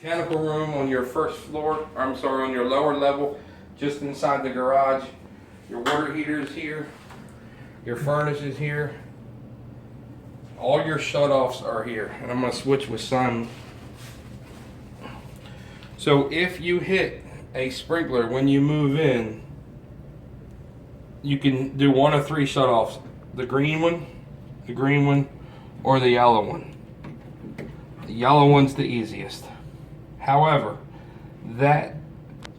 Mechanical room on your first floor, I'm sorry, on your lower level, just inside the garage. Your water heater is here. Your furnace is here. All your shut-offs are here. And I'm going to switch with Simon. So if you hit a sprinkler when you move in, you can do one of three shut-offs. The green one, or the yellow one. The yellow one's the easiest. However, that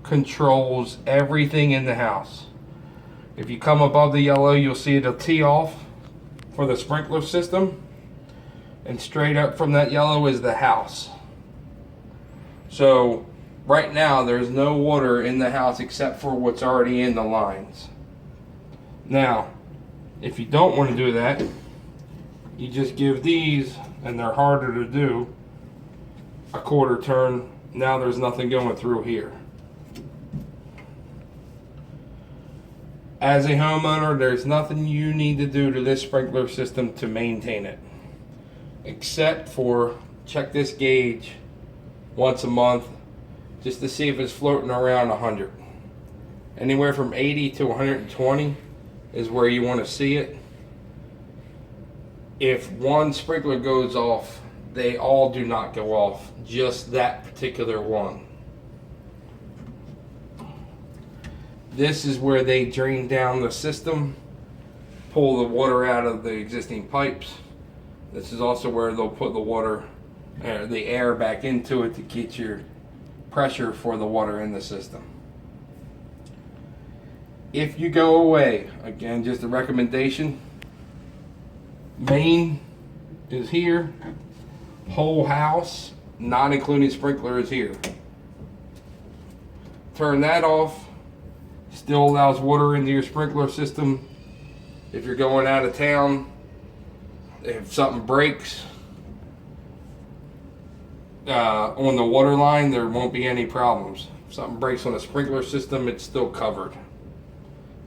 controls everything in the house. If you come above the yellow, you'll see it'll tee off for the sprinkler system. And straight up from that yellow is the house. So right now there's no water in the house except for what's already in the lines. Now, if you don't want to do that, you just give these, and they're harder to do, a quarter turn. Now there's nothing going through here. As a homeowner, there's nothing you need to do to this sprinkler system to maintain it, except for check this gauge once a month just to see if it's floating around 100. Anywhere from 80 to 120 is where you want to see it. If one sprinkler goes off, they all do not go off, just that particular one. This is where they drain down the system, pull the water out of the existing pipes. This is also where they'll put the water, the air back into it to get your pressure for the water in the system. If you go away, again, just a recommendation, main is here, whole house, not including sprinkler, is here. Turn that off, still allows water into your sprinkler system. If you're going out of town, if something breaks on the water line, there won't be any problems. If something breaks on the sprinkler system, it's still covered.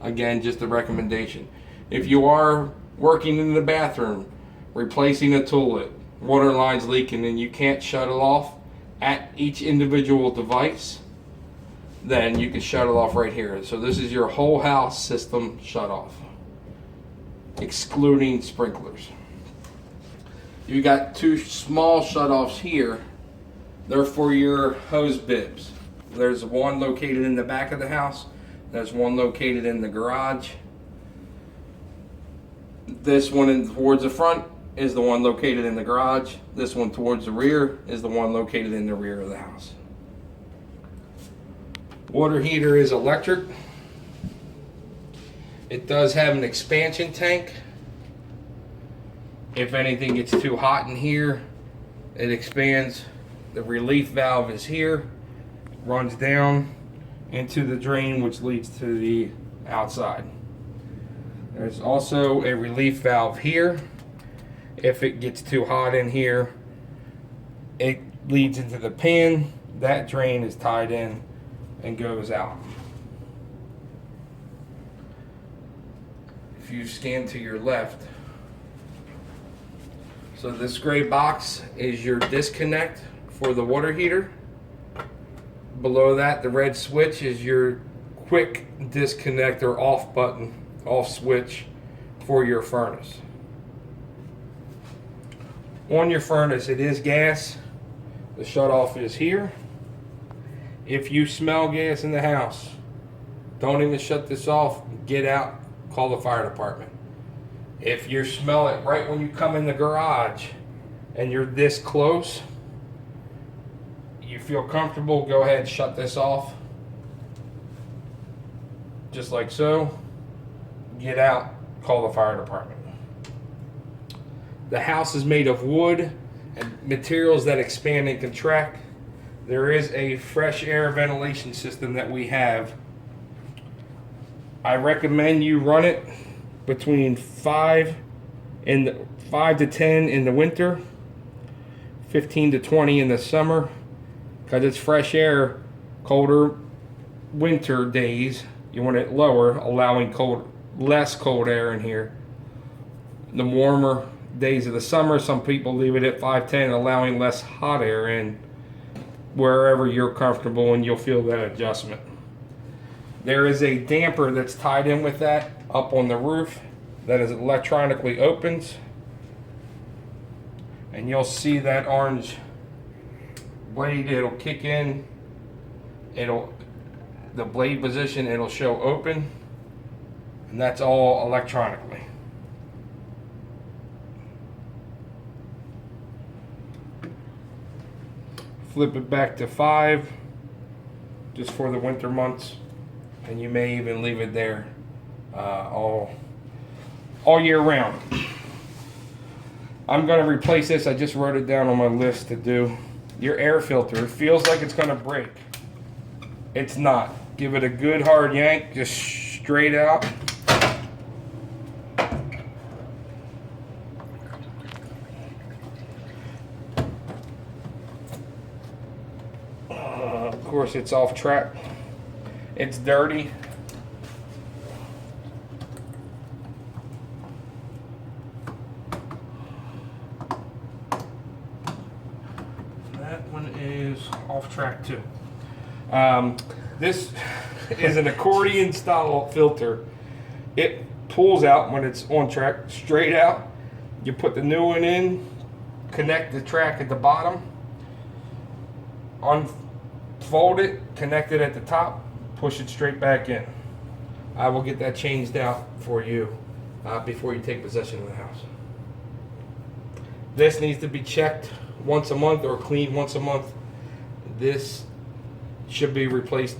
Again, just a recommendation. If you are working in the bathroom, replacing a toilet, water line's leaking, and you can't shut it off at each individual device, then you can shut it off right here. So this is your whole house system shut off, excluding sprinklers. You got two small shut-offs here. They're for your hose bibs. There's one located in the back of the house. There's one located in the garage. This one towards the front is the one located in the garage. This one towards the rear is the one located in the rear of the house. Water heater is electric. It does have an expansion tank. If anything gets too hot in here, it expands. The relief valve is here, runs down into the drain, which leads to the outside. There's also a relief valve here. If it gets too hot in here, it leads into the pan. That drain is tied in and goes out. If you scan to your left, so this gray box is your disconnect for the water heater. Below that, the red switch is your quick disconnect or off button, off switch for your furnace. On your furnace, it is gas. The shut off is here. If you smell gas in the house, don't even shut this off. Get out, call the fire department. If you smell it right when you come in the garage and you're this close, you feel comfortable, go ahead and shut this off. Just like so. Get out, call the fire department. The house is made of wood and materials that expand and contract. There is a fresh air ventilation system that we have. I recommend you run it between 5 to 10 in the winter, 15 to 20 in the summer, because it's fresh air. Colder winter days, you want it lower, allowing less cold air in here. The warmer days of the summer, some people leave it at 510, allowing less hot air in. wherever you're comfortable, and you'll feel that adjustment. There is a damper that's tied in with that up on the roof that is electronically opens, and you'll see that orange blade. It'll kick in, the blade position, it'll show open, and that's all electronically. Flip it back to 5 just for the winter months, and you may even leave it there all year round. I'm going to replace this. I just wrote it down on my list to do. Your air filter, it feels like it's going to break. It's not. Give it a good hard yank, just straight out. Of course, it's off track. It's dirty. That one is off track too. This is an accordion style filter. It pulls out when it's on track, straight out. You put the new one in, connect the track at the bottom, unfold it, connect it at the top, push it straight back in. I will get that changed out for you before you take possession of the house. This needs to be checked once a month or cleaned once a month. This should be replaced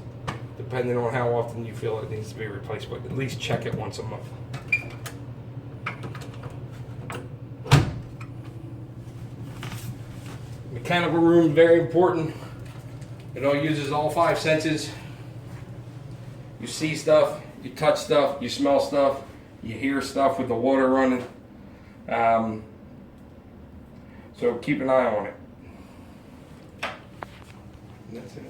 depending on how often you feel it needs to be replaced, but at least check it once a month. Mechanical room, very important. It all uses all 5 senses. You see stuff, you touch stuff, you smell stuff, you hear stuff with the water running. So keep an eye on it. And that's it.